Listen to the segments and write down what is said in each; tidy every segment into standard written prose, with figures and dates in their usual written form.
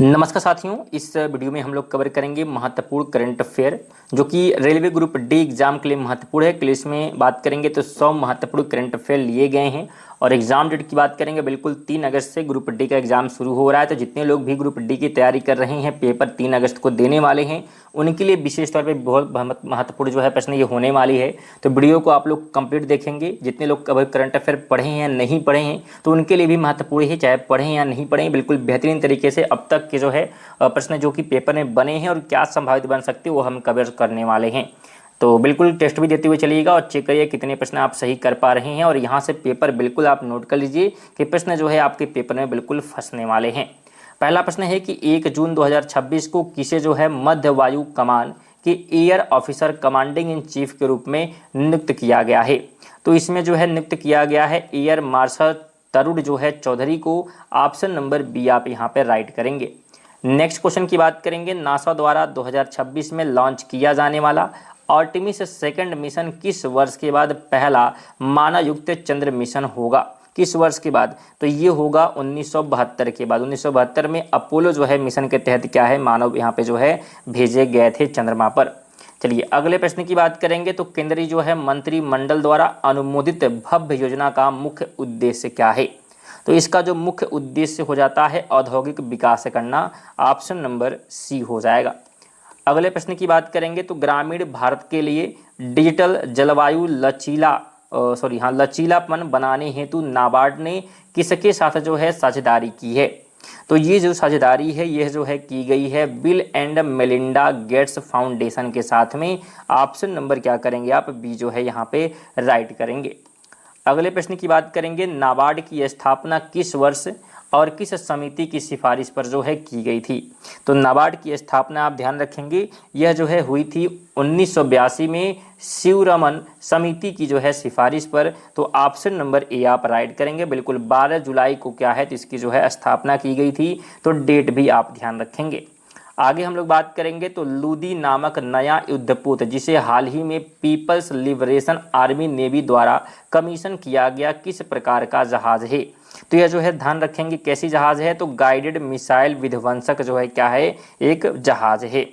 नमस्कार साथियों, इस वीडियो में हम लोग कवर करेंगे महत्वपूर्ण करंट अफेयर जो कि रेलवे ग्रुप डी एग्जाम के लिए महत्वपूर्ण है। क्लिस में बात करेंगे तो 100 महत्वपूर्ण करंट अफेयर लिए गए हैं और एग्जाम डेट की बात करेंगे। बिल्कुल 3 अगस्त से ग्रुप डी का एग्जाम शुरू हो रहा है, तो जितने लोग भी ग्रुप डी की तैयारी कर रहे हैं, पेपर 3 अगस्त को देने वाले हैं, उनके लिए विशेष तौर पे बहुत महत्वपूर्ण जो है प्रश्न ये होने वाली है। तो वीडियो को आप लोग कंप्लीट देखेंगे। जितने लोग कभी करंट अफेयर पढ़े हैं या नहीं पढ़े हैं तो उनके लिए भी महत्वपूर्ण है, चाहे पढ़ें या नहीं पढ़ें। बिल्कुल बेहतरीन तरीके से अब तक के जो है प्रश्न जो कि पेपर में बने हैं और क्या संभावित बन सकते हैं वो हम कवर करने वाले हैं। तो बिल्कुल टेस्ट भी देते हुए चलिएगा और चेक करिए कितने प्रश्न आप सही कर पा रहे हैं। और यहाँ से पेपर बिल्कुल आप नोट कर लीजिए कि प्रश्न जो है आपके पेपर में बिल्कुल फंसने वाले हैं। पहला प्रश्न है कि 1 जून 2026 को किसे जो है मध्य वायु कमान के air officer commanding in chief के रूप में नियुक्त किया गया है। तो इसमें जो है नियुक्त किया गया है एयर मार्शल तरुण जो है चौधरी को। ऑप्शन नंबर बी आप यहाँ पे राइट करेंगे। नेक्स्ट क्वेश्चन की बात करेंगे, नासा द्वारा 2026 में लॉन्च किया जाने वाला आर्टेमिस सेकंड मिशन किस वर्ष के बाद पहला मानवयुक्त चंद्र मिशन होगा? किस वर्ष के बाद? तो ये होगा 1972 के बाद। 1972 में अपोलो जो है मिशन के तहत क्या है मानव यहाँ पे जो है भेजे गए थे चंद्रमा पर। चलिए अगले प्रश्न की बात करेंगे, तो केंद्रीय जो है मंत्रिमंडल द्वारा अनुमोदित भव्य योजना का मुख्य उद्देश्य क्या है? तो इसका जो मुख्य उद्देश्य हो जाता है औद्योगिक विकास करना। ऑप्शन नंबर सी हो जाएगा। अगले प्रश्न की बात करेंगे, तो ग्रामीण भारत के लिए डिजिटल जलवायु लचीलापन बनाने हेतु नाबार्ड ने किसके साथ जो है साझेदारी की है? तो ये जो साझेदारी है यह जो है की गई है bill and Melinda Gates foundation के साथ में। ऑप्शन नंबर क्या करेंगे आप? बी जो है यहाँ पे राइट करेंगे। अगले प्रश्न की बात करेंगे, नाबार्ड की स्थापना किस वर्ष और किस समिति की सिफारिश पर जो है की गई थी? तो नाबार्ड की स्थापना आप ध्यान रखेंगे यह जो है हुई थी 1982 में शिवरमन समिति की जो है सिफारिश पर। तो ऑप्शन नंबर ए आप राइट करेंगे। बिल्कुल 12 जुलाई को क्या है तो इसकी जो है स्थापना की गई थी। तो डेट भी आप ध्यान रखेंगे। आगे हम लोग बात करेंगे, तो लूदी नामक नया युद्धपोत जिसे हाल ही में पीपल्स लिबरेशन आर्मी नेवी द्वारा कमीशन किया गया किस प्रकार का जहाज है? तो यह जो है ध्यान रखेंगे कैसी जहाज है? तो गाइडेड मिसाइल विध्वंसक जो है क्या है एक जहाज है।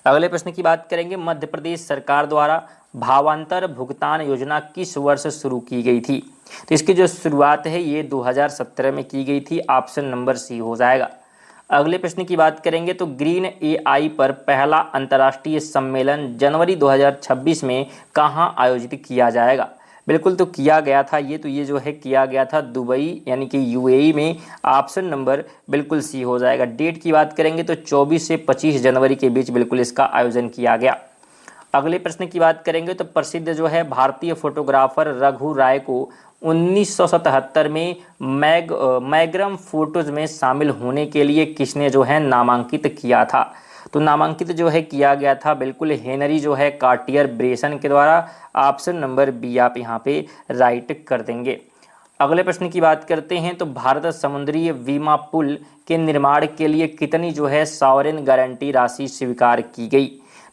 अगले प्रश्न की बात करेंगे, मध्य प्रदेश सरकार द्वारा भावांतर भुगतान योजना किस वर्ष शुरू की गई थी? तो इसकी जो शुरुआत है ये 2017 में की गई थी। ऑप्शन नंबर सी हो जाएगा। अगले प्रश्न की बात करेंगे, तो ग्रीन एआई पर पहला अंतर्राष्ट्रीय सम्मेलन जनवरी 2026 में कहाँ आयोजित किया जाएगा? बिल्कुल तो किया गया था ये जो है किया गया था दुबई यानी कि यूएई में। ऑप्शन नंबर बिल्कुल सी हो जाएगा। डेट की बात करेंगे तो 24 से 25 जनवरी के बीच बिल्कुल इसका आयोजन किया गया। अगले प्रश्न की बात करेंगे, तो प्रसिद्ध जो है भारतीय फोटोग्राफर रघु राय को 1977 में मैग्रम फोटोज में शामिल होने के लिए किसने जो है नामांकित किया था? तो नामांकित जो है किया गया था बिल्कुल हेनरी जो है कार्टियर ब्रेसन के द्वारा। ऑप्शन नंबर बी आप यहाँ पे राइट कर देंगे। अगले प्रश्न की बात करते हैं, तो भारत समुद्री बीमा पुल के निर्माण के लिए कितनी जो है सॉवरेन गारंटी राशि स्वीकार की गई?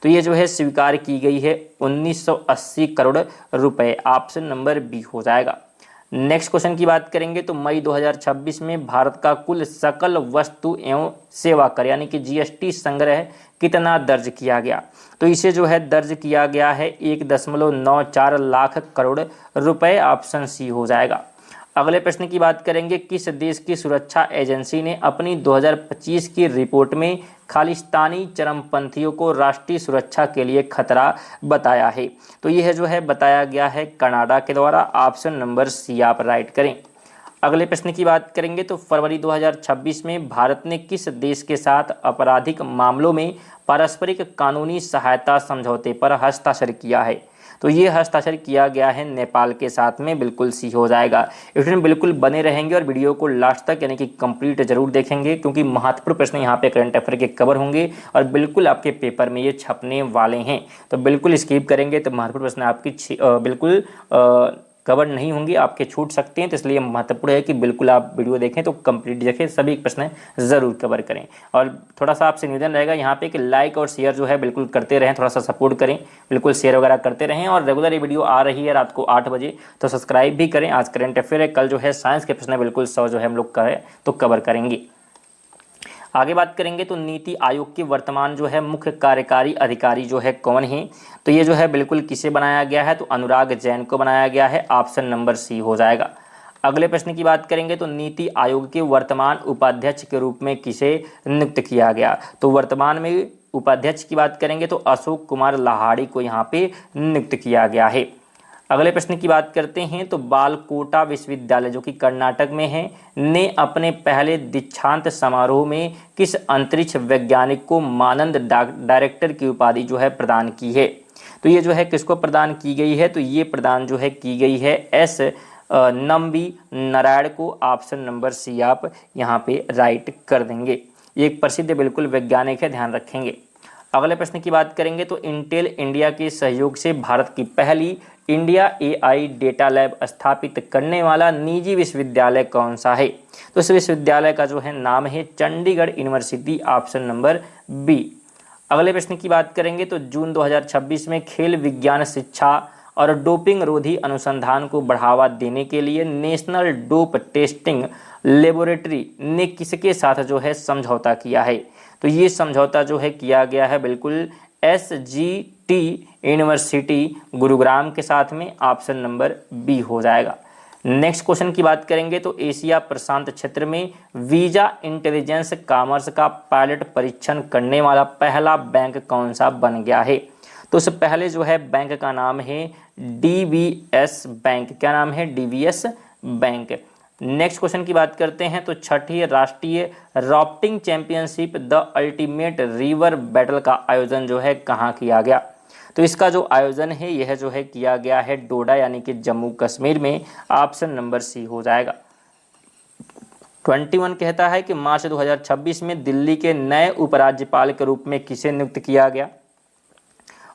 तो ये जो है स्वीकार की गई है 1980 करोड़ रुपए। ऑप्शन नंबर बी हो जाएगा। नेक्स्ट क्वेश्चन की बात करेंगे, तो मई 2026 में भारत का कुल सकल वस्तु एवं सेवा कर यानी कि जीएसटी संग्रह कितना दर्ज किया गया? तो इसे जो है दर्ज किया गया है 1.94 लाख करोड़ रुपए। ऑप्शन सी हो जाएगा। अगले प्रश्न की बात करेंगे, किस देश की सुरक्षा एजेंसी ने अपनी 2025 की रिपोर्ट में खालिस्तानी चरमपंथियों को राष्ट्रीय सुरक्षा के लिए खतरा बताया है? तो यह जो है बताया गया है कनाडा के द्वारा। ऑप्शन नंबर सी आप राइट करें। अगले प्रश्न की बात करेंगे, तो फरवरी 2026 में भारत ने किस देश के साथ आपराधिक मामलों में पारस्परिक कानूनी सहायता समझौते पर हस्ताक्षर किया है? तो ये हस्ताक्षर किया गया है नेपाल के साथ में। बिल्कुल सी हो जाएगा। स्टूडेंट बिल्कुल बने रहेंगे और वीडियो को लास्ट तक यानी कि कंप्लीट जरूर देखेंगे क्योंकि महत्वपूर्ण प्रश्न यहाँ पे करंट अफेयर के कवर होंगे और बिल्कुल आपके पेपर में ये छपने वाले हैं। तो बिल्कुल स्किप करेंगे तो महत्वपूर्ण प्रश्न आपकी बिल्कुल कवर नहीं होंगे, आपके छूट सकते हैं। तो इसलिए महत्वपूर्ण है कि बिल्कुल आप वीडियो देखें तो कंप्लीट देखें, सभी प्रश्न ज़रूर कवर करें। और थोड़ा सा आपसे निवेदन रहेगा यहाँ पे कि लाइक और शेयर जो है बिल्कुल करते रहें, थोड़ा सा सपोर्ट करें, बिल्कुल शेयर वगैरह करते रहें। और रेगुलर ये वीडियो आ रही है रात को 8 बजे, तो सब्सक्राइब भी करें। आज करंट अफेयर है, कल जो है साइंस के प्रश्न बिल्कुल 100 जो है हम लोग तो कवर करेंगे। आगे बात करेंगे तो नीति आयोग के वर्तमान जो है मुख्य कार्यकारी अधिकारी जो है कौन है, तो ये जो है बिल्कुल किसे बनाया गया है, तो अनुराग जैन को बनाया गया है, ऑप्शन नंबर सी हो जाएगा। अगले प्रश्न की बात करेंगे तो नीति आयोग के वर्तमान उपाध्यक्ष के रूप में किसे नियुक्त किया गया, तो वर्तमान में उपाध्यक्ष की बात करेंगे तो अशोक कुमार लाहाड़ी को यहाँ पे नियुक्त किया गया है। अगले प्रश्न की बात करते हैं तो बालकोटा विश्वविद्यालय जो कि कर्नाटक में है ने अपने पहले दीक्षांत समारोह में किस अंतरिक्ष वैज्ञानिक को मानद डायरेक्टर की उपाधि जो है प्रदान की है, तो ये जो है किसको प्रदान की गई है, तो ये प्रदान जो है की गई है एस नम्बी नारायण को, ऑप्शन नंबर सी आप यहाँ पे राइट कर देंगे। ये एक प्रसिद्ध बिल्कुल वैज्ञानिक है, ध्यान रखेंगे। अगले प्रश्न की बात करेंगे तो इंटेल इंडिया के सहयोग से भारत की पहली इंडिया एआई डेटा लैब स्थापित करने वाला निजी विश्वविद्यालय कौन सा है, तो इस विश्वविद्यालय का जो है नाम है Chandigarh University, option number B. अगले प्रश्न की बात करेंगे तो जून 2026 में खेल विज्ञान शिक्षा और डोपिंग रोधी अनुसंधान को बढ़ावा देने के लिए नेशनल डोप टेस्टिंग लेबोरेटरी ने किसके साथ जो है समझौता किया है, तो ये समझौता जो है किया गया है बिल्कुल SGT यूनिवर्सिटी गुरुग्राम के साथ में, ऑप्शन नंबर बी हो जाएगा। नेक्स्ट क्वेश्चन की बात करेंगे तो एशिया प्रशांत क्षेत्र में वीजा इंटेलिजेंस कॉमर्स का पायलट परीक्षण करने वाला पहला बैंक कौन सा बन गया है, तो उस पहले जो है बैंक का नाम है DBS बैंक। क्या नाम है, DBS बैंक। नेक्स्ट क्वेश्चन की बात करते हैं तो छठी राष्ट्रीय rafting championship the ultimate river battle का आयोजन जो है कहाँ किया गया, तो इसका जो आयोजन है यह जो है किया गया है डोडा यानी कि जम्मू कश्मीर में, ऑप्शन नंबर सी हो जाएगा। 21 कहता है कि मार्च 2026 में दिल्ली के नए उपराज्यपाल के रूप में किसे नियुक्त किया गया,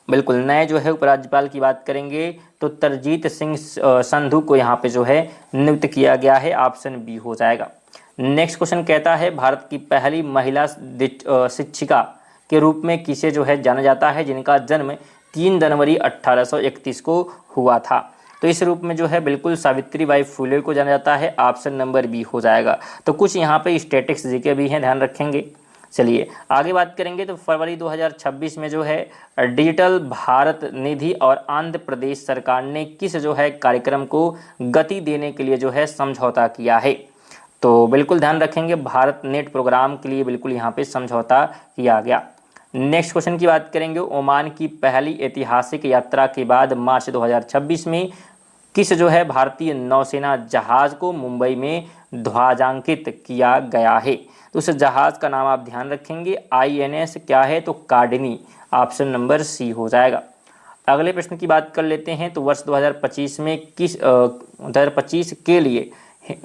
बिल्कुल नए जो है उपराज्यपाल की बात करेंगे तो तरजीत सिंह संधू को यहाँ पे जो है नियुक्त किया गया है, ऑप्शन बी हो जाएगा। नेक्स्ट क्वेश्चन कहता है भारत की पहली महिला शिक्षिका के रूप में किसे जो है जाना जाता है जिनका जन्म 3 जनवरी 1831 को हुआ था, तो इस रूप में जो है बिल्कुल सावित्रीबाई फुले को जाना जाता है, ऑप्शन नंबर बी हो जाएगा। तो कुछ यहाँ पे स्टैटिक्स जीके भी हैं, ध्यान रखेंगे। चलिए आगे बात करेंगे तो फरवरी 2026 में जो है डिजिटल भारत निधि और आंध्र प्रदेश सरकार ने किस जो है कार्यक्रम को गति देने के लिए जो है समझौता किया है, तो बिल्कुल ध्यान रखेंगे भारत नेट प्रोग्राम के लिए बिल्कुल यहाँ पे समझौता किया गया। नेक्स्ट क्वेश्चन की बात करेंगे ओमान की पहली ऐतिहासिक यात्रा के बाद मार्च 2026 में किस जो है भारतीय नौसेना जहाज को मुंबई में ध्वजांकित किया गया है, तो उस जहाज का नाम आप ध्यान रखेंगे INS क्या है, तो कार्डिनी, ऑप्शन नंबर सी हो जाएगा। अगले प्रश्न की बात कर लेते हैं तो वर्ष 2025 में 2025 के लिए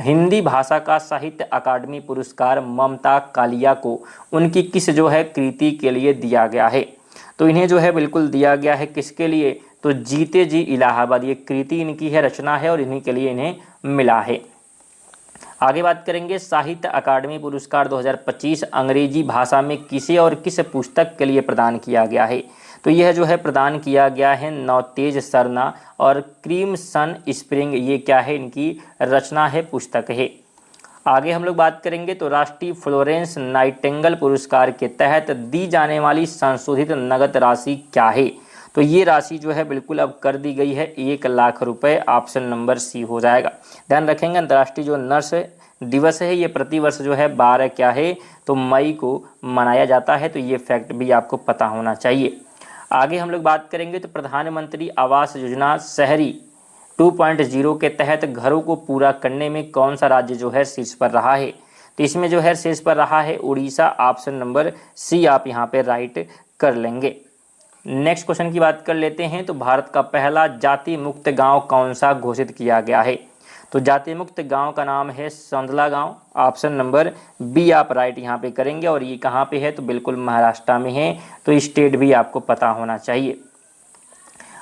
हिंदी भाषा का साहित्य अकादमी पुरस्कार ममता कालिया को उनकी किस जो है कृति के लिए दिया गया है, तो इन्हें जो है बिल्कुल दिया गया है किसके लिए, तो जीते जी इलाहाबाद, ये कृति इनकी है, रचना है और इन्हीं के लिए इन्हें मिला है। आगे बात करेंगे साहित्य अकादमी पुरस्कार 2025 अंग्रेजी भाषा में किसे और किस पुस्तक के लिए प्रदान किया गया है, तो यह जो है प्रदान किया गया है नवतेज सरना और क्रिमसन स्प्रिंग, ये क्या है इनकी रचना है, पुस्तक है। आगे हम लोग बात करेंगे तो राष्ट्रीय फ्लोरेंस नाइटिंगेल पुरस्कार के तहत दी जाने वाली संशोधित नगद राशि क्या है, तो ये राशि जो है बिल्कुल अब कर दी गई है 1 लाख रुपए, ऑप्शन नंबर सी हो जाएगा। ध्यान रखेंगे अंतर्राष्ट्रीय जो नर्स दिवस है ये प्रतिवर्ष जो है 12 क्या है, तो मई को मनाया जाता है, तो ये फैक्ट भी आपको पता होना चाहिए। आगे हम लोग बात करेंगे तो प्रधानमंत्री आवास योजना शहरी 2.0 के तहत घरों को पूरा करने में कौन सा राज्य जो है शीर्ष पर रहा है, तो इसमें जो है शीर्ष पर रहा है उड़ीसा, ऑप्शन नंबर सी आप यहाँ पे राइट कर लेंगे। नेक्स्ट क्वेश्चन की बात कर लेते हैं तो भारत का पहला जाति मुक्त गांव कौन सा घोषित किया गया है, तो जाति मुक्त गांव का नाम है संदला गांव, ऑप्शन नंबर बी आप राइट यहाँ पे करेंगे। और ये कहाँ पे है, तो बिल्कुल महाराष्ट्र में है, तो स्टेट भी आपको पता होना चाहिए।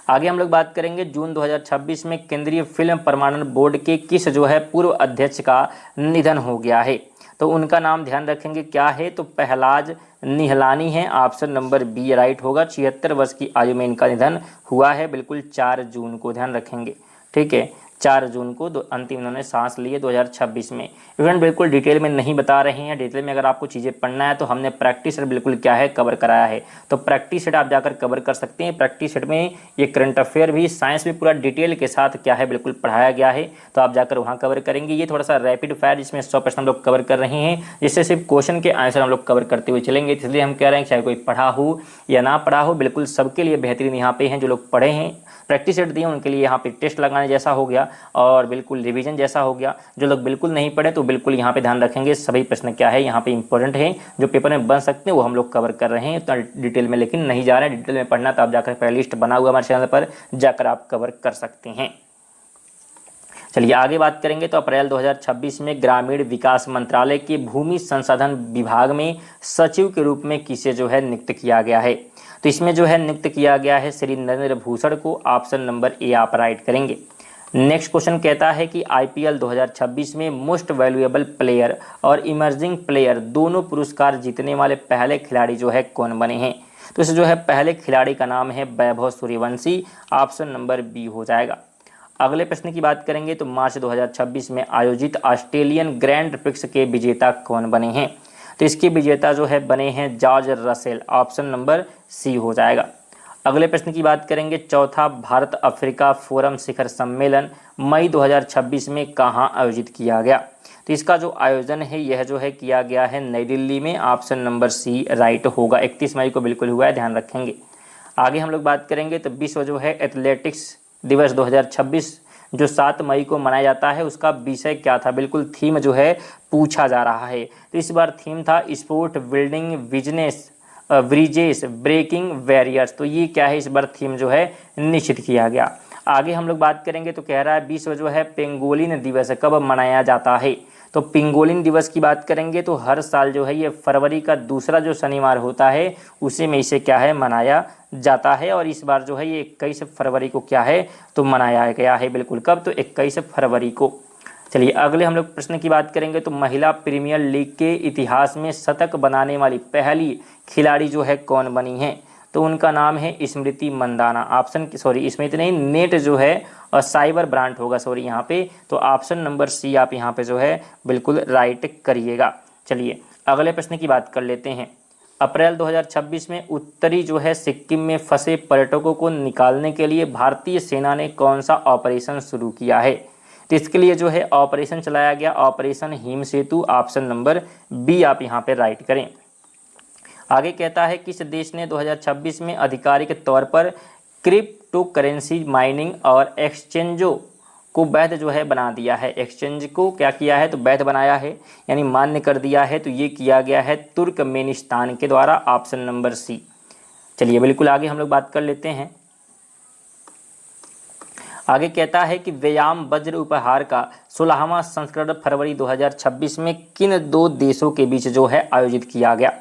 आगे हम लोग बात करेंगे जून 2026 में केंद्रीय फिल्म प्रमाणन बोर्ड के किस जो है पूर्व अध्यक्ष का निधन हो गया है, तो उनका नाम ध्यान रखेंगे क्या है, तो पहलाज निहलानी है, ऑप्शन नंबर बी राइट होगा। 76 वर्ष की आयु में इनका निधन हुआ है, बिल्कुल 4 जून को, ध्यान रखेंगे, ठीक है। 4 जून को अंतिम इन्होंने सांस लिए 2026 में। इवेंट बिल्कुल डिटेल में नहीं बता रहे हैं। डिटेल में अगर आपको चीज़ें पढ़ना है तो हमने प्रैक्टिस सेट बिल्कुल क्या है कवर कराया है, तो प्रैक्टिस सेट आप जाकर कवर कर सकते हैं। प्रैक्टिस सेट में ये करंट अफेयर भी, साइंस भी पूरा डिटेल के साथ क्या है बिल्कुल पढ़ाया गया है, तो आप जाकर वहाँ कवर करेंगे। ये थोड़ा सा रैपिड फायर जिसमें 100 प्रश्न हम लोग कवर कर रहे हैं, जिससे सिर्फ क्वेश्चन के आंसर हम लोग कवर करते हुए चलेंगे। इसलिए हम कह रहे हैं चाहे कोई पढ़ा हो या ना पढ़ा हो, बिल्कुल सबके लिए बेहतरीन यहाँ पे हैं। जो लोग पढ़े हैं, प्रैक्टिस सेट दिए, उनके लिए यहाँ पे टेस्ट लगाने जैसा हो गया और बिल्कुल रिवीजन जैसा हो गया। जो लोग बिल्कुल नहीं पढ़े तो बिल्कुल यहाँ पे ध्यान रखेंगे, सभी प्रश्न क्या है यहाँ पे इंपॉर्टेंट है, जो पेपर में बन सकते हैं वो हम लोग कवर कर रहे हैं। तो डिटेल में लेकिन नहीं जा रहे हैं। डिटेल में पढ़ना तो आप जाकर पहले लिस्ट बना हुआ हमारे चैनल पर जाकर आप कवर कर सकते हैं। चलिए आगे बात करेंगे। तो अप्रैल 2026 में ग्रामीण विकास मंत्रालय के भूमि संसाधन विभाग में सचिव के रूप में किसे जो है नियुक्त किया गया है? तो इसमें जो है नियुक्त किया गया है श्री नरेंद्र भूषण को। ऑप्शन नंबर ए आप राइट करेंगे। नेक्स्ट क्वेश्चन कहता है कि आईपीएल 2026 में मोस्ट वैल्यूएबल प्लेयर और इमर्जिंग प्लेयर दोनों पुरस्कार जीतने वाले पहले खिलाड़ी जो है कौन बने हैं? तो इस जो है पहले खिलाड़ी का नाम है Vaibhav Suryavanshi. Option number B हो जाएगा। अगले प्रश्न की बात करेंगे तो मार्च 2026 में आयोजित ऑस्ट्रेलियन ग्रैंड प्रिक्स के विजेता कौन बने हैं? तो इसके विजेता जो है बने हैं George Russell. Option number C हो जाएगा। अगले प्रश्न की बात करेंगे। चौथा भारत अफ्रीका फोरम शिखर सम्मेलन मई 2026 में कहाँ आयोजित किया गया? तो इसका जो आयोजन है यह जो है किया गया है नई दिल्ली में। ऑप्शन नंबर सी राइट होगा। 31 मई को बिल्कुल हुआ है, ध्यान रखेंगे। आगे हम लोग बात करेंगे तो विश्व जो है एथलेटिक्स दिवस 2026 जो 7 मई को मनाया जाता है, उसका विषय क्या था? बिल्कुल थीम जो है पूछा जा रहा है। तो इस बार थीम था sport building business bridges breaking barriers. तो ये क्या है, इस बार थीम जो है निश्चित किया गया। आगे हम लोग बात करेंगे तो कह रहा है विश्व जो है पेंगोलिन दिवस कब मनाया जाता है? तो पेंगोलिन दिवस की बात करेंगे तो हर साल जो है ये फरवरी का दूसरा जो शनिवार होता है उसी में इसे क्या है मनाया जाता है। और इस बार जो है ये 21 फरवरी को क्या है तो मनाया गया है। बिल्कुल कब? तो 21 फरवरी को। चलिए अगले हम लोग प्रश्न की बात करेंगे तो महिला प्रीमियर लीग के इतिहास में शतक बनाने वाली पहली खिलाड़ी जो है कौन बनी है? तो उनका नाम है स्मृति मंदाना। ऑप्शन स्मृति नहीं, नेट जो है और साइबर ब्रांड होगा यहाँ पे। तो ऑप्शन नंबर सी आप यहाँ पे जो है बिल्कुल राइट करिएगा। चलिए अगले प्रश्न की बात कर लेते हैं। अप्रैल 2026 में उत्तरी जो है सिक्किम में फंसे पर्यटकों को निकालने के लिए भारतीय सेना ने कौन सा ऑपरेशन शुरू किया है? तो इसके लिए जो है ऑपरेशन चलाया गया ऑपरेशन हिम सेतु। ऑप्शन नंबर बी आप यहाँ पे राइट करें। आगे कहता है किस देश ने 2026 में आधिकारिक तौर पर क्रिप्टो करेंसी माइनिंग और एक्सचेंजों को वैध जो है बना दिया है? एक्सचेंज को क्या किया है तो वैध बनाया है, यानी मान्य कर दिया है। तो ये किया गया है तुर्कमेनिस्तान के द्वारा। Option number C. चलिए बिल्कुल आगे हम लोग बात कर लेते हैं। आगे कहता है कि व्यायाम वज्र उपहार का 16वां संस्करण फरवरी 2026 में किन 2 देशों के बीच जो है आयोजित किया गया?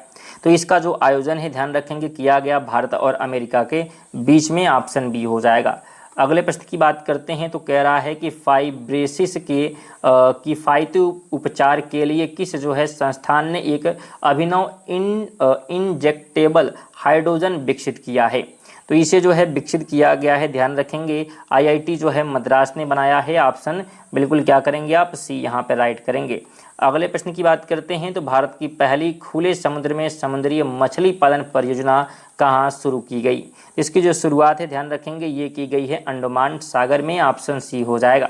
तो इसका जो आयोजन है ध्यान रखेंगे किया गया भारत और अमेरिका के बीच में। ऑप्शन बी हो जाएगा। अगले प्रश्न की बात करते हैं तो कह रहा है कि फाइब्रोसिस के किफ़ायती उपचार के लिए किस जो है संस्थान ने एक अभिनव इंजेक्टेबल हाइड्रोजन विकसित किया है? तो इसे जो है विकसित किया गया है, ध्यान रखेंगे आईआईटी जो है मद्रास ने बनाया है। ऑप्शन बिल्कुल क्या करेंगे आप सी यहाँ पे राइट करेंगे। अगले प्रश्न की बात करते हैं तो भारत की पहली खुले समुद्र में समुद्री मछली पालन परियोजना कहाँ शुरू की गई? इसकी जो शुरुआत है ध्यान रखेंगे ये की गई है अंडमान सागर में। ऑप्शन सी हो जाएगा।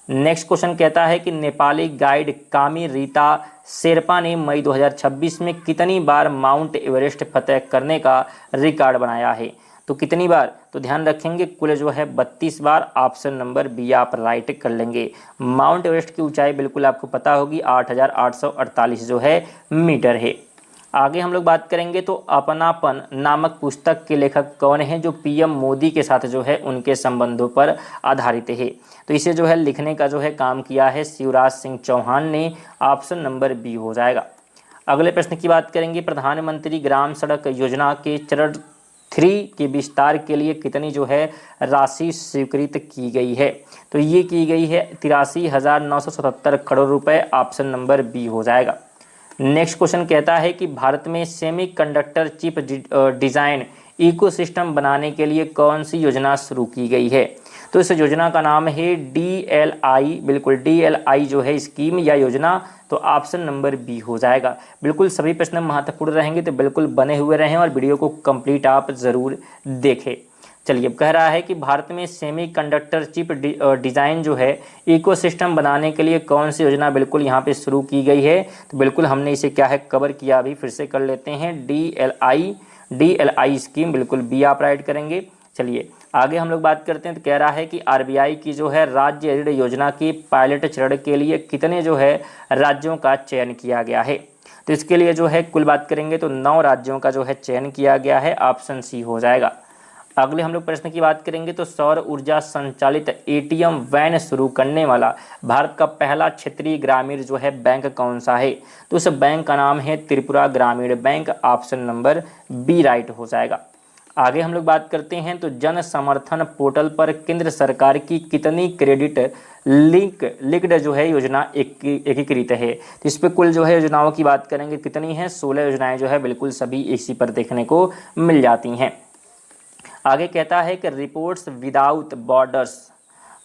नेक्स्ट क्वेश्चन कहता है कि नेपाली गाइड कामी रीता शेरपा ने मई 2026 में कितनी बार माउंट एवरेस्ट फतह करने का रिकॉर्ड बनाया है? तो कितनी बार? तो ध्यान रखेंगे कुल जो है 32 बार। ऑप्शन नंबर बी आप राइट कर लेंगे। माउंट एवरेस्ट की ऊंचाई बिल्कुल आपको पता होगी 8,848 जो है मीटर है। आगे हम लोग बात करेंगे तो अपनापन नामक पुस्तक के लेखक कौन है जो पीएम मोदी के साथ जो है उनके संबंधों पर आधारित है? तो इसे जो है लिखने का जो है काम किया है शिवराज सिंह चौहान ने। ऑप्शन नंबर बी हो जाएगा। अगले प्रश्न की बात करेंगे प्रधानमंत्री ग्राम सड़क योजना के चरण 3 के विस्तार के लिए कितनी जो है राशि स्वीकृत की गई है? तो ये की गई है 83,977 करोड़ रुपए। ऑप्शन नंबर बी हो जाएगा। नेक्स्ट क्वेश्चन कहता है कि भारत में सेमीकंडक्टर चिप डिजाइन इकोसिस्टम बनाने के लिए कौन सी योजना शुरू की गई है? तो इस योजना का नाम है DLI, बिल्कुल DLI जो है स्कीम या योजना, तो ऑप्शन नंबर बी हो जाएगा। बिल्कुल सभी प्रश्न महत्वपूर्ण रहेंगे, तो बिल्कुल बने हुए रहें और वीडियो को कंप्लीट आप ज़रूर देखें। चलिए, अब कह रहा है कि भारत में सेमीकंडक्टर चिप डिज़ाइन जो है इकोसिस्टम बनाने के लिए कौन सी योजना बिल्कुल यहाँ पे शुरू की गई है। तो बिल्कुल हमने इसे क्या है कवर किया, अभी फिर से कर लेते हैं। DLI स्कीम, बिल्कुल बी आप राइट करेंगे। चलिए आगे हम लोग बात करते हैं। तो कह रहा है कि RBI की जो है राज्य ऋण योजना की पायलट चरण के लिए कितने जो है राज्यों का चयन किया गया है। तो इसके लिए जो है कुल बात करेंगे तो 9 राज्यों का जो है चयन किया गया है, ऑप्शन सी हो जाएगा। अगले हम लोग प्रश्न की बात करेंगे तो सौर ऊर्जा संचालित ATM वैन शुरू करने वाला भारत का पहला क्षेत्रीय ग्रामीण जो है बैंक कौन सा है। तो उस बैंक का नाम है Tripura Gramin Bank, option number B right हो जाएगा। आगे हम लोग बात करते हैं तो जन समर्थन पोर्टल पर केंद्र सरकार की कितनी क्रेडिट लिंक्ड जो है योजना एकीकृत है। तो इस पर कुल जो है योजनाओं की बात करेंगे कितनी है, 16 योजनाएं जो है बिल्कुल सभी इसी पर देखने को मिल जाती हैं। आगे कहता है कि रिपोर्ट्स विदाउट बॉर्डर्स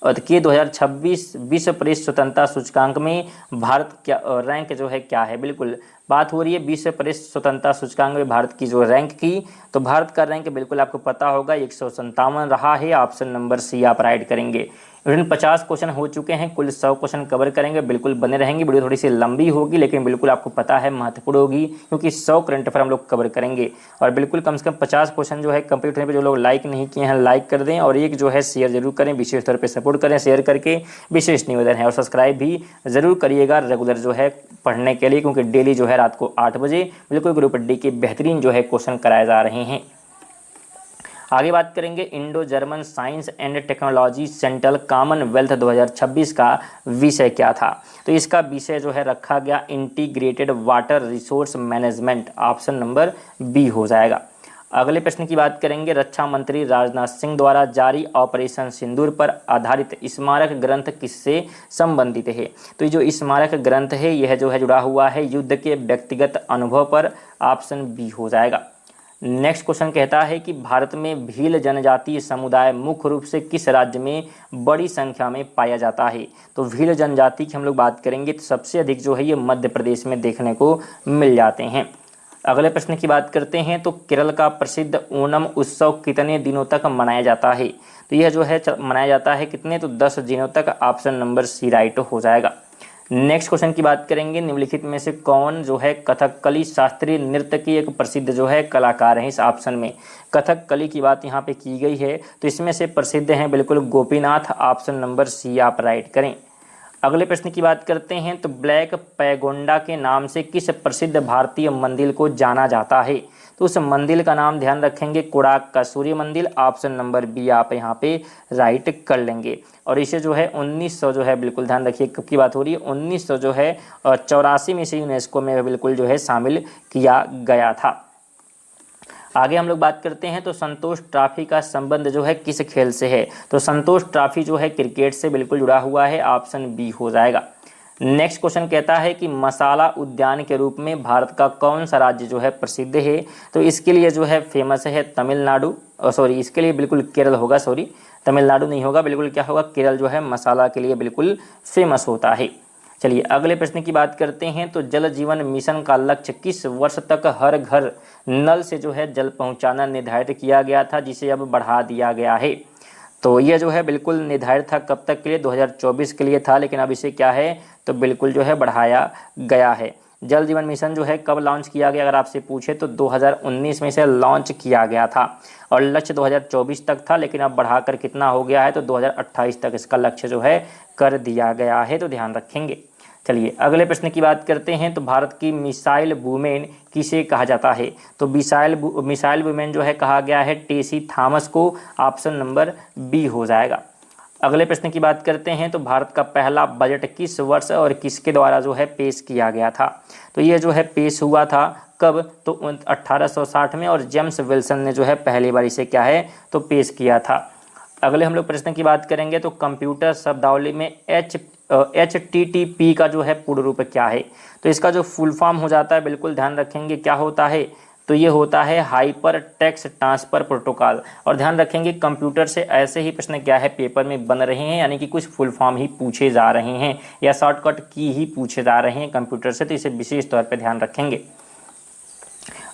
के 2026 विश्व प्रेस स्वतंत्रता सूचकांक में भारत क्या रैंक जो है क्या है। बिल्कुल बात हो रही है विश्व प्रेस स्वतंत्रता सूचकांक में भारत की जो रैंक की, तो भारत का रैंक बिल्कुल आपको पता होगा 157 रहा है, ऑप्शन नंबर सी आप राइट करेंगे। 50 क्वेश्चन हो चुके हैं, कुल 100 क्वेश्चन कवर करेंगे, बिल्कुल बने रहेंगे। वीडियो थोड़ी सी लंबी होगी लेकिन बिल्कुल आपको पता है महत्वपूर्ण होगी, क्योंकि 100 करंट अफेयर हम लोग कवर करेंगे। और बिल्कुल कम से कम 50 क्वेश्चन जो है कंप्लीट होने पर जो लोग लाइक नहीं किए हैं लाइक कर दें, और एक जो है शेयर जरूर करें, विशेष तौर पर सपोर्ट करें शेयर करके, विशेष निवेदन है। और सब्सक्राइब भी ज़रूर करिएगा रेगुलर जो है पढ़ने के लिए, क्योंकि डेली जो है रात को 8 बजे बिल्कुल ग्रुप डी के बेहतरीन जो है क्वेश्चन कराए जा रहे हैं। आगे बात करेंगे Indo German science and technology central Commonwealth 2026 का विषय क्या था। तो इसका विषय जो है रखा गया integrated water resource management, option number B हो जाएगा। अगले प्रश्न की बात करेंगे, रक्षा मंत्री राजनाथ सिंह द्वारा जारी ऑपरेशन सिंदूर पर आधारित स्मारक ग्रंथ किससे संबंधित है। तो ये जो स्मारक ग्रंथ है यह जो है जुड़ा हुआ है युद्ध के व्यक्तिगत अनुभव पर, ऑप्शन बी हो जाएगा। नेक्स्ट क्वेश्चन कहता है कि भारत में भील जनजातीय समुदाय मुख्य रूप से किस राज्य में बड़ी संख्या में पाया जाता है। तो भील जनजाति की हम लोग बात करेंगे तो सबसे अधिक जो है ये मध्य प्रदेश में देखने को मिल जाते हैं। अगले प्रश्न की बात करते हैं तो केरल का प्रसिद्ध ओणम उत्सव कितने दिनों तक मनाया जाता है। तो यह जो है मनाया जाता है कितने, तो 10 दिनों तक, ऑप्शन नंबर सी राइट हो जाएगा। नेक्स्ट क्वेश्चन की बात करेंगे, निम्नलिखित में से कौन जो है कथकली शास्त्रीय नृत्य की एक प्रसिद्ध जो है कलाकार है। इस ऑप्शन में कथकली की बात यहाँ पे की गई है, तो इसमें से प्रसिद्ध हैं बिल्कुल गोपीनाथ, ऑप्शन नंबर सी आप राइट करें। अगले प्रश्न की बात करते हैं तो ब्लैक पैगोंडा के नाम से किस प्रसिद्ध भारतीय मंदिर को जाना जाता है। तो उस मंदिर का नाम ध्यान रखेंगे कोणार्क का सूर्य मंदिर, ऑप्शन नंबर बी आप यहाँ पे राइट कर लेंगे। और इसे जो है 1900 जो है बिल्कुल ध्यान रखिए कब की बात हो रही है, 1900 जो है 84 में से यूनेस्को में बिल्कुल जो है शामिल किया गया था। आगे हम लोग बात करते हैं तो संतोष ट्रॉफी का संबंध जो है किस खेल से है। तो संतोष ट्रॉफी जो है क्रिकेट से बिल्कुल जुड़ा हुआ है, ऑप्शन बी हो जाएगा। नेक्स्ट क्वेश्चन कहता है कि मसाला उद्यान के रूप में भारत का कौन सा राज्य जो है प्रसिद्ध है। तो इसके लिए जो है फेमस है तमिलनाडु, सॉरी इसके लिए बिल्कुल केरल होगा, सॉरी तमिलनाडु नहीं होगा, बिल्कुल क्या होगा केरल जो है मसाला के लिए बिल्कुल फेमस होता है। चलिए अगले प्रश्न की बात करते हैं तो जल जीवन मिशन का लक्ष्य किस वर्ष तक हर घर नल से जो है जल पहुंचाना निर्धारित किया गया था, जिसे अब बढ़ा दिया गया है। तो ये जो है बिल्कुल निर्धारित था कब तक के लिए, 2024 के लिए था, लेकिन अब इसे क्या है तो बिल्कुल जो है बढ़ाया गया है। जल जीवन मिशन जो है कब लॉन्च किया गया अगर आपसे पूछे तो 2019 में इसे लॉन्च किया गया था और लक्ष्य 2024 तक था, लेकिन अब बढ़ाकर कितना हो गया है तो 2028 तक इसका लक्ष्य जो है कर दिया गया है, तो ध्यान रखेंगे। चलिए अगले प्रश्न की बात करते हैं तो भारत की मिसाइल वुमेन किसे कहा जाता है। तो मिसाइल वुमेन जो है कहा गया है टेसी थॉमस को, ऑप्शन नंबर बी हो जाएगा। अगले प्रश्न की बात करते हैं तो भारत का पहला बजट किस वर्ष और किसके द्वारा जो है पेश किया गया था। तो ये जो है पेश हुआ था कब, तो 1860 में, और जेम्स विल्सन ने जो है पहली बार इसे क्या है तो पेश किया था। अगले हम लोग प्रश्न की बात करेंगे तो कंप्यूटर शब्दावली में HTTP का जो है पूर्ण रूप क्या है। तो इसका जो फुल फॉर्म हो जाता है बिल्कुल ध्यान रखेंगे क्या होता है, तो ये होता है हाइपर टेक्स्ट ट्रांसफ़र प्रोटोकॉल। और ध्यान रखेंगे कंप्यूटर से ऐसे ही प्रश्न क्या है पेपर में बन रहे हैं, यानी कि कुछ फुल फॉर्म ही पूछे जा रहे हैं या शॉर्टकट की ही पूछे जा रहे हैं कंप्यूटर से, तो इसे विशेष तौर पर ध्यान रखेंगे।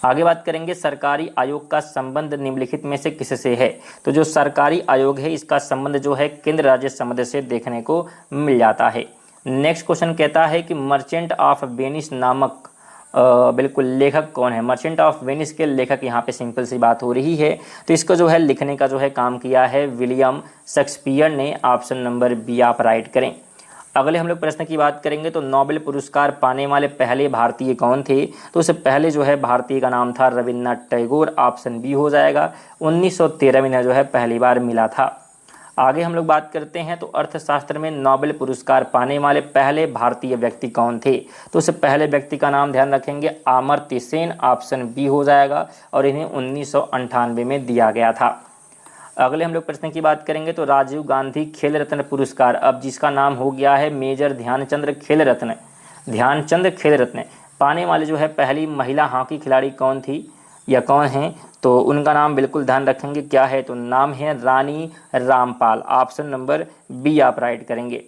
आगे बात करेंगे सरकारी आयोग का संबंध निम्नलिखित में से किससे है। तो जो सरकारी आयोग है इसका संबंध जो है केंद्र राज्य संबंध से देखने को मिल जाता है। नेक्स्ट क्वेश्चन कहता है कि मर्चेंट ऑफ वेनिस नामक बिल्कुल लेखक कौन है। मर्चेंट ऑफ वेनिस के लेखक यहाँ पे सिंपल सी बात हो रही है, तो इसको जो है लिखने का जो है काम किया है विलियम शेक्सपियर ने। ऑप्शन नंबर बी आप राइट करें। अगले हम लोग प्रश्न की बात करेंगे तो नोबेल पुरस्कार पाने वाले पहले भारतीय कौन थे। तो उससे पहले जो है भारतीय का नाम था रविन्द्रनाथ टैगोर। ऑप्शन बी हो जाएगा। 1913 में जो है पहली बार मिला था। आगे हम लोग बात करते हैं तो अर्थशास्त्र में नोबेल पुरस्कार पाने वाले पहले भारतीय व्यक्ति कौन थे। तो उससे पहले व्यक्ति का नाम ध्यान रखेंगे अमर्त्य सेन। ऑप्शन बी हो जाएगा और इन्हें 1998 में दिया गया था। अगले हम लोग प्रश्न की बात करेंगे तो राजीव गांधी खेल रत्न पुरस्कार अब जिसका नाम हो गया है मेजर ध्यानचंद खेल रत्न पाने वाले जो है पहली महिला हॉकी खिलाड़ी कौन थी या कौन हैं। तो उनका नाम बिल्कुल ध्यान रखेंगे क्या है, तो नाम है Rani Rampal. Option number B आप राइट करेंगे।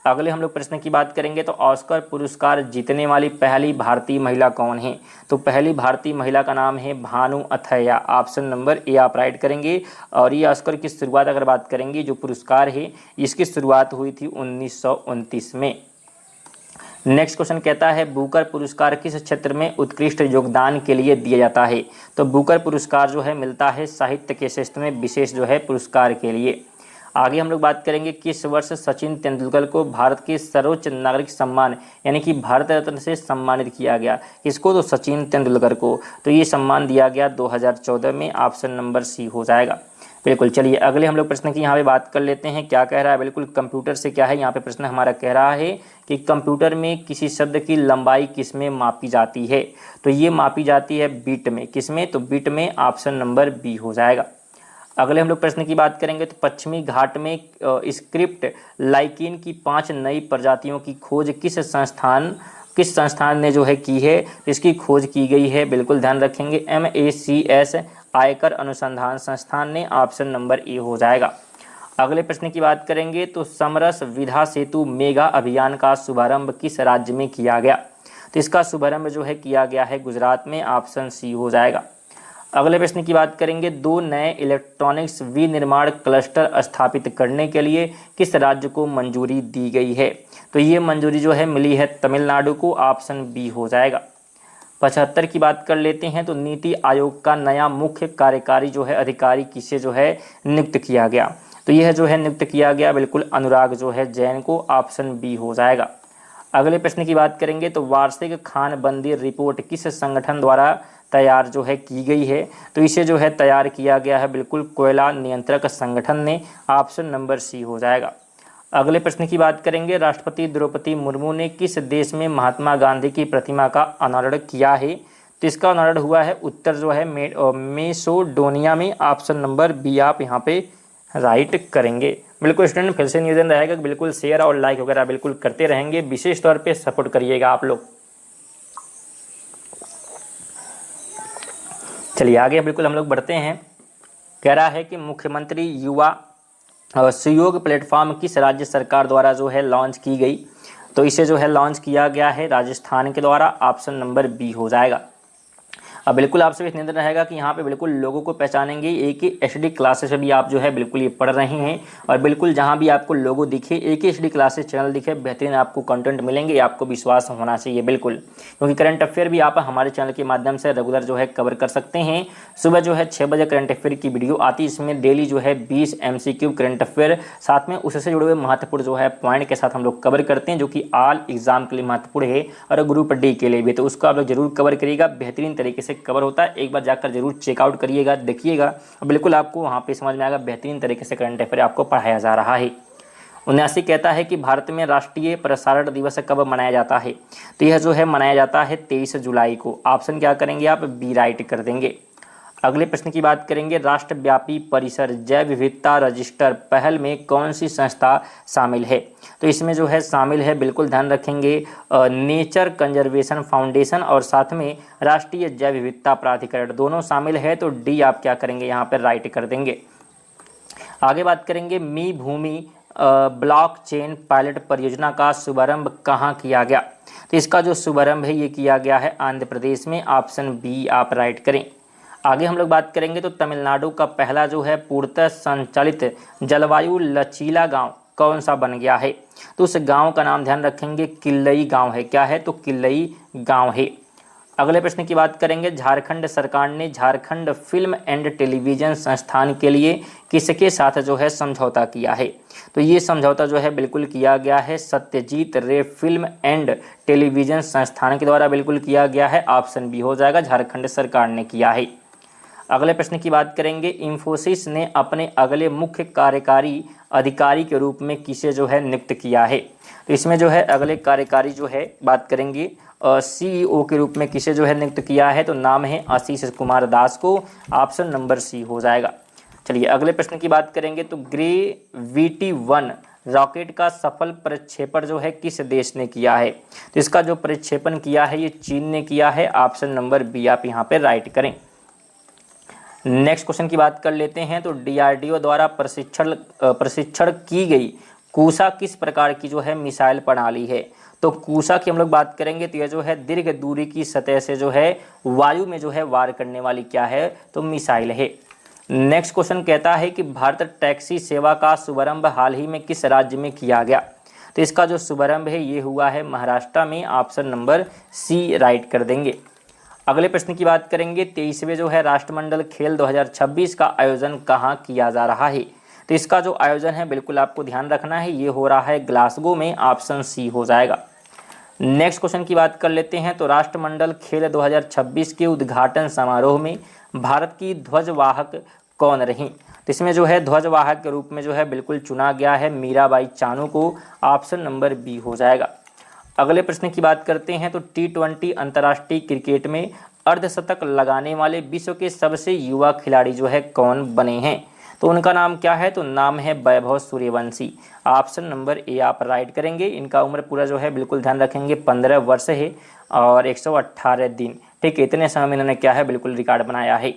अगले हम लोग प्रश्न की बात करेंगे तो ऑस्कर पुरस्कार जीतने वाली पहली भारतीय महिला कौन है। तो पहली भारतीय महिला का नाम है Bhanu Athaiya. Option number A आप राइट करेंगे। और ये ऑस्कर की शुरुआत अगर बात करेंगे जो पुरस्कार है इसकी शुरुआत हुई थी 1929 में। नेक्स्ट क्वेश्चन कहता है बुकर पुरस्कार किस क्षेत्र में उत्कृष्ट योगदान के लिए दिया जाता है। तो बुकर पुरस्कार जो है मिलता है साहित्य के क्षेत्र में विशेष जो है पुरस्कार के लिए। आगे हम लोग बात करेंगे किस वर्ष सचिन तेंदुलकर को भारत के सर्वोच्च नागरिक सम्मान यानी कि भारत रत्न से सम्मानित किया गया। किसको, तो सचिन तेंदुलकर को। तो ये सम्मान दिया गया 2014 में। ऑप्शन नंबर सी हो जाएगा। बिल्कुल, चलिए अगले हम लोग प्रश्न की यहाँ पे बात कर लेते हैं। क्या कह रहा है, बिल्कुल कंप्यूटर से क्या है यहाँ पे प्रश्न हमारा कह रहा है कि कंप्यूटर में किसी शब्द की लंबाई किस में मापी जाती है। तो ये मापी जाती है बीट में। किस में, तो बीट में। ऑप्शन नंबर बी हो जाएगा। अगले हम लोग प्रश्न की बात करेंगे तो पश्चिमी घाट में स्क्रिप्ट लाइकिन की 5 नई प्रजातियों की खोज किस संस्थान ने जो है की है। इसकी खोज की गई है, बिल्कुल ध्यान रखेंगे, MACS आयकर अनुसंधान संस्थान ने। ऑप्शन नंबर ए हो जाएगा। अगले प्रश्न की बात करेंगे तो समरस विधा सेतु मेगा अभियान का शुभारंभ किस राज्य में किया गया। तो इसका शुभारंभ जो है किया गया है गुजरात में। ऑप्शन सी हो जाएगा। अगले प्रश्न की बात करेंगे 2 नए इलेक्ट्रॉनिक्स विनिर्माण क्लस्टर स्थापित करने के लिए किस राज्य को मंजूरी दी गई है। तो ये मंजूरी जो है मिली है तमिलनाडु को। ऑप्शन बी हो जाएगा। 75 की बात कर लेते हैं तो नीति आयोग का नया मुख्य कार्यकारी जो है अधिकारी किसे जो है नियुक्त किया गया। तो यह जो है नियुक्त किया गया बिल्कुल अनुराग जो है जैन को। ऑप्शन बी हो जाएगा। अगले प्रश्न की बात करेंगे तो वार्षिक खानबंदी रिपोर्ट किस संगठन द्वारा तैयार जो है की गई है। तो इसे जो है तैयार किया गया है बिल्कुल कोयला नियंत्रक संगठन ने। ऑप्शन नंबर सी हो जाएगा। अगले प्रश्न की बात करेंगे राष्ट्रपति द्रौपदी मुर्मू ने किस देश में महात्मा गांधी की प्रतिमा का अनावरण किया है। तो इसका अनावरण हुआ है उत्तर जो है मेसोडोनिया में। ऑप्शन नंबर बी आप यहाँ पे राइट करेंगे। बिल्कुल स्टूडेंट फिर से निवेदन रहेगा कि बिल्कुल शेयर और लाइक वगैरह बिल्कुल करते रहेंगे, विशेष तौर पे सपोर्ट करिएगा आप लोग। चलिए आगे बिल्कुल हम लोग बढ़ते हैं। कह रहा है कि मुख्यमंत्री युवा सहयोग प्लेटफॉर्म किस राज्य सरकार द्वारा जो है लॉन्च की गई। तो इसे जो है लॉन्च किया गया है राजस्थान के द्वारा। ऑप्शन नंबर बी हो जाएगा। अब बिल्कुल आपसे भी निवेदन रहेगा कि यहाँ पे बिल्कुल लोगों को पहचानेंगे। एक ही HD क्लासेस भी आप जो है बिल्कुल ये पढ़ रहे हैं और बिल्कुल जहाँ भी आपको लोगो दिखे एक ही HD क्लासेस चैनल दिखे बेहतरीन आपको कंटेंट मिलेंगे। आपको विश्वास होना चाहिए बिल्कुल, क्योंकि करंट अफेयर भी आप हमारे चैनल के माध्यम से रेगुलर जो है कवर कर सकते हैं। सुबह जो है 6 बजे करंट अफेयर की वीडियो आती है। इसमें डेली जो है 20 MCQ करंट अफेयर साथ में उससे जुड़े हुए महत्वपूर्ण जो है पॉइंट के साथ हम लोग कवर करते हैं, जो कि ऑल एग्जाम के लिए महत्वपूर्ण है और ग्रुप D के लिए भी। तो उसको आप लोग जरूर कवर करिएगा, बेहतरीन तरीके से कवर होता है। एक बार जाकर जरूर चेकआउट करिएगा, देखिएगा, बिल्कुल आपको वहाँ पे समझ में आएगा बेहतरीन तरीके से करंट अफेयर आपको पढ़ाया जा रहा है। 79 कहता है कि भारत में राष्ट्रीय प्रसारण दिवस कब मनाया जाता है। तो यह जो है मनाया जाता है 23 जुलाई को। ऑप्शन क्या करेंगे आप, बी राइट कर देंगे। अगले प्रश्न की बात करेंगे, राष्ट्रव्यापी परिसर जैव विविधता रजिस्टर पहल में कौन सी संस्था शामिल है? तो इसमें जो है शामिल है, बिल्कुल ध्यान रखेंगे, नेचर कंजर्वेशन फाउंडेशन और साथ में राष्ट्रीय जैव विविधता प्राधिकरण, दोनों शामिल है। तो डी आप क्या करेंगे यहाँ पर राइट कर देंगे। आगे बात करेंगे, मी भूमि ब्लॉकचेन पायलट परियोजना का शुभारंभ कहाँ किया गया? तो इसका जो शुभारंभ है ये किया गया है आंध्र प्रदेश में, ऑप्शन बी आप राइट करें। आगे हम लोग बात करेंगे तो तमिलनाडु का पहला जो है पूर्णतः संचालित जलवायु लचीला गांव कौन सा बन गया है? तो उस गांव का नाम ध्यान रखेंगे, किल्लई गांव है। क्या है? तो किल्लई गांव है। अगले प्रश्न की बात करेंगे, झारखंड सरकार ने झारखंड फिल्म एंड टेलीविजन संस्थान के लिए किसके साथ जो है समझौता किया है? तो ये समझौता जो है बिल्कुल किया गया है सत्यजीत रे फिल्म एंड टेलीविजन संस्थान के द्वारा बिल्कुल किया गया है, ऑप्शन बी हो जाएगा, झारखंड सरकार ने किया है। अगले प्रश्न की बात करेंगे, इंफोसिस ने अपने अगले मुख्य कार्यकारी अधिकारी के रूप में किसे जो है नियुक्त किया है? तो इसमें जो है अगले कार्यकारी जो है बात करेंगे सीईओ के रूप में किसे जो है नियुक्त किया है? तो नाम है आशीष कुमार दास को, ऑप्शन नंबर सी हो जाएगा। चलिए अगले प्रश्न की बात करेंगे तो ग्रेविटी-1 रॉकेट का सफल प्रक्षेपण जो है किस देश ने किया है? तो इसका जो प्रक्षेपण किया है ये चीन ने किया है, ऑप्शन नंबर बी आप यहाँ पे राइट करें। नेक्स्ट क्वेश्चन की बात कर लेते हैं तो डीआरडीओ द्वारा प्रशिक्षण की गई कूसा किस प्रकार की जो है मिसाइल प्रणाली है? तो कूसा की हम लोग बात करेंगे तो यह जो है दीर्घ दूरी की सतह से जो है वायु में जो है वार करने वाली क्या है? तो मिसाइल है। नेक्स्ट क्वेश्चन कहता है कि भारत टैक्सी सेवा का शुभारंभ हाल ही में किस राज्य में किया गया? तो इसका जो शुभारंभ है ये हुआ है महाराष्ट्र में, ऑप्शन नंबर सी राइट कर देंगे। अगले प्रश्न की बात करेंगे, 23वें जो है राष्ट्रमंडल खेल 2026 का आयोजन कहाँ किया जा रहा है? तो इसका जो आयोजन है बिल्कुल आपको ध्यान रखना है, ये हो रहा है ग्लासगो में, ऑप्शन सी हो जाएगा। नेक्स्ट क्वेश्चन की बात कर लेते हैं तो राष्ट्रमंडल खेल 2026 के उद्घाटन समारोह में भारत की ध्वजवाहक कौन रही? तो इसमें जो है ध्वजवाहक के रूप में जो है बिल्कुल चुना गया है मीराबाई चानू को, ऑप्शन नंबर बी हो जाएगा। अगले प्रश्न की बात करते हैं तो T20 अंतर्राष्ट्रीय क्रिकेट में अर्धशतक लगाने वाले विश्व के सबसे युवा खिलाड़ी जो है कौन बने हैं? तो उनका नाम क्या है? तो नाम है Vaibhav Suryavanshi, option number A आप राइट करेंगे। इनका उम्र पूरा जो है बिल्कुल ध्यान रखेंगे 15 वर्ष है और 118 दिन, ठीक है, इतने समय में इन्होंने क्या है बिल्कुल रिकॉर्ड बनाया है।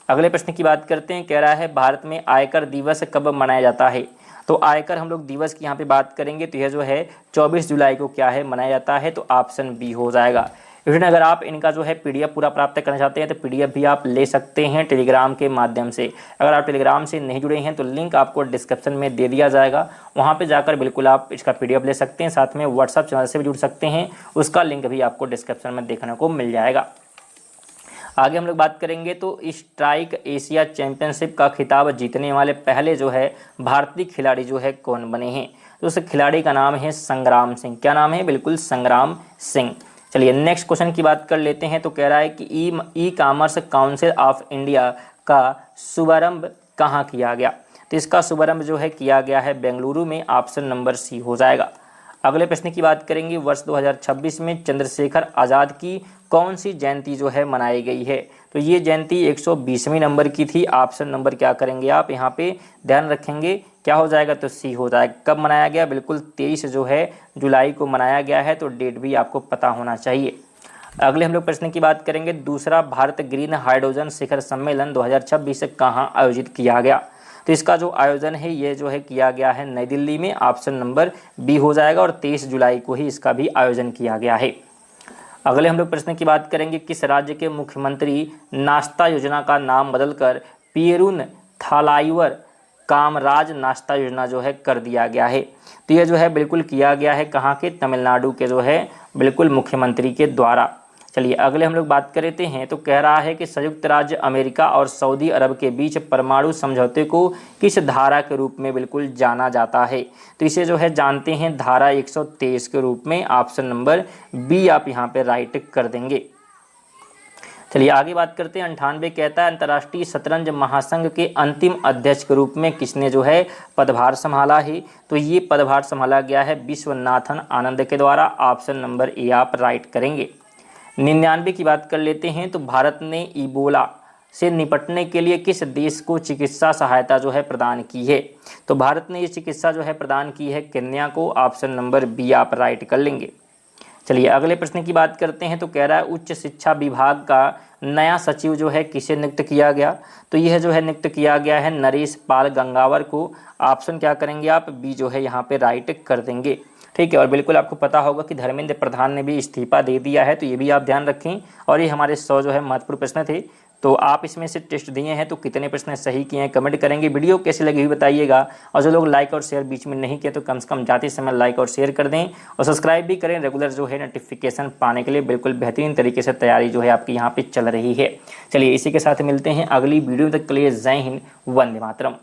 अगले प्रश्न की बात करते हैं, कह रहा है भारत में आयकर दिवस कब मनाया जाता है? तो आयकर हम लोग दिवस की यहाँ पे बात करेंगे तो यह जो है 24 जुलाई को क्या है मनाया जाता है, तो ऑप्शन बी हो जाएगा। स्टूडेंट अगर आप इनका जो है पीडीएफ पूरा प्राप्त करना चाहते हैं तो पीडीएफ भी आप ले सकते हैं टेलीग्राम के माध्यम से। अगर आप टेलीग्राम से नहीं जुड़े हैं तो लिंक आपको डिस्क्रिप्शन में दे दिया जाएगा, वहाँ पे जाकर बिल्कुल आप इसका पीडीएफ ले सकते हैं। साथ में व्हाट्सअप चैनल से भी जुड़ सकते हैं, उसका लिंक भी आपको डिस्क्रिप्शन में देखने को मिल जाएगा। आगे हम लोग बात करेंगे तो स्ट्राइक एशिया चैंपियनशिप का खिताब जीतने वाले पहले जो है भारतीय खिलाड़ी जो है कौन बने हैं? तो उस खिलाड़ी का नाम है संग्राम सिंह। क्या नाम है? बिल्कुल संग्राम सिंह। चलिए नेक्स्ट क्वेश्चन की बात कर लेते हैं तो कह रहा है कि e commerce council of India का शुभारंभ कहाँ किया गया? तो इसका शुभारंभ जो है किया गया है बेंगलुरु में, ऑप्शन नंबर सी हो जाएगा। अगले प्रश्न की बात करेंगे, वर्ष 2026 में चंद्रशेखर आज़ाद की कौन सी जयंती जो है मनाई गई है? तो ये जयंती 120वें नंबर की थी, ऑप्शन नंबर क्या करेंगे आप यहाँ पे ध्यान रखेंगे, क्या हो जाएगा? तो सी हो जाएगा। कब मनाया गया? बिल्कुल 23 जो है जुलाई को मनाया गया है, तो डेट भी आपको पता होना चाहिए। अगले हम लोग प्रश्न की बात करेंगे, दूसरा भारत ग्रीन हाइड्रोजन शिखर सम्मेलन 2026 कहाँ आयोजित किया गया? तो इसका जो आयोजन है ये जो है किया गया है नई दिल्ली में, ऑप्शन नंबर बी हो जाएगा, और 23 जुलाई को ही इसका भी आयोजन किया गया है। अगले हम लोग प्रश्न की बात करेंगे, किस राज्य के मुख्यमंत्री नाश्ता योजना का नाम बदलकर पेरुन थालाइवर कामराज नाश्ता योजना जो है कर दिया गया है? तो यह जो है बिल्कुल किया गया है कहाँ के? तमिलनाडु के जो है बिल्कुल मुख्यमंत्री के द्वारा। चलिए अगले हम लोग बात करते हैं तो कह रहा है कि संयुक्त राज्य अमेरिका और सऊदी अरब के बीच परमाणु समझौते को किस धारा के रूप में बिल्कुल जाना जाता है? तो इसे जो है जानते हैं धारा 123 के रूप में, ऑप्शन नंबर बी आप यहाँ पे राइट कर देंगे। चलिए आगे बात करते हैं, 98 कहता है अंतर्राष्ट्रीय शतरंज महासंघ के अंतिम अध्यक्ष के रूप में किसने जो है पदभार संभाला है? तो ये पदभार संभाला गया है विश्वनाथन आनंद के द्वारा, ऑप्शन नंबर ए आप राइट करेंगे। 99 की बात कर लेते हैं तो भारत ने इबोला से निपटने के लिए किस देश को चिकित्सा सहायता जो है प्रदान की है? तो भारत ने ये चिकित्सा जो है प्रदान की है केन्या को। ऑप्शन नंबर बी आप राइट कर लेंगे। चलिए अगले प्रश्न की बात करते हैं। तो कह रहा है उच्च शिक्षा विभाग का नया सचिव जो है किसे नियुक्त किया गया? तो यह जो है नियुक्त किया गया है नरेश पाल गंगावर को। ऑप्शन क्या करेंगे आप? बी जो है यहाँ पे राइट कर देंगे। ठीक है, और बिल्कुल आपको पता होगा कि धर्मेंद्र प्रधान ने भी इस्तीफा दे दिया है, तो ये भी आप ध्यान रखें। और ये हमारे 100 जो है महत्वपूर्ण प्रश्न थे। तो आप इसमें से टेस्ट दिए हैं तो कितने प्रश्न सही किए हैं कमेंट करेंगे। वीडियो कैसी लगी हुई बताइएगा, और जो लोग लाइक और शेयर बीच में नहीं किए तो कम से कम जाते समय लाइक और शेयर कर दें, और सब्सक्राइब भी करें। रेगुलर जो है नोटिफिकेशन पाने के लिए बिल्कुल बेहतरीन तरीके से तैयारी जो है आपकी यहाँ पे चल रही है। चलिए इसी के साथ मिलते हैं अगली वीडियो तक के लिए। जय हिंद, वंदे मातरम।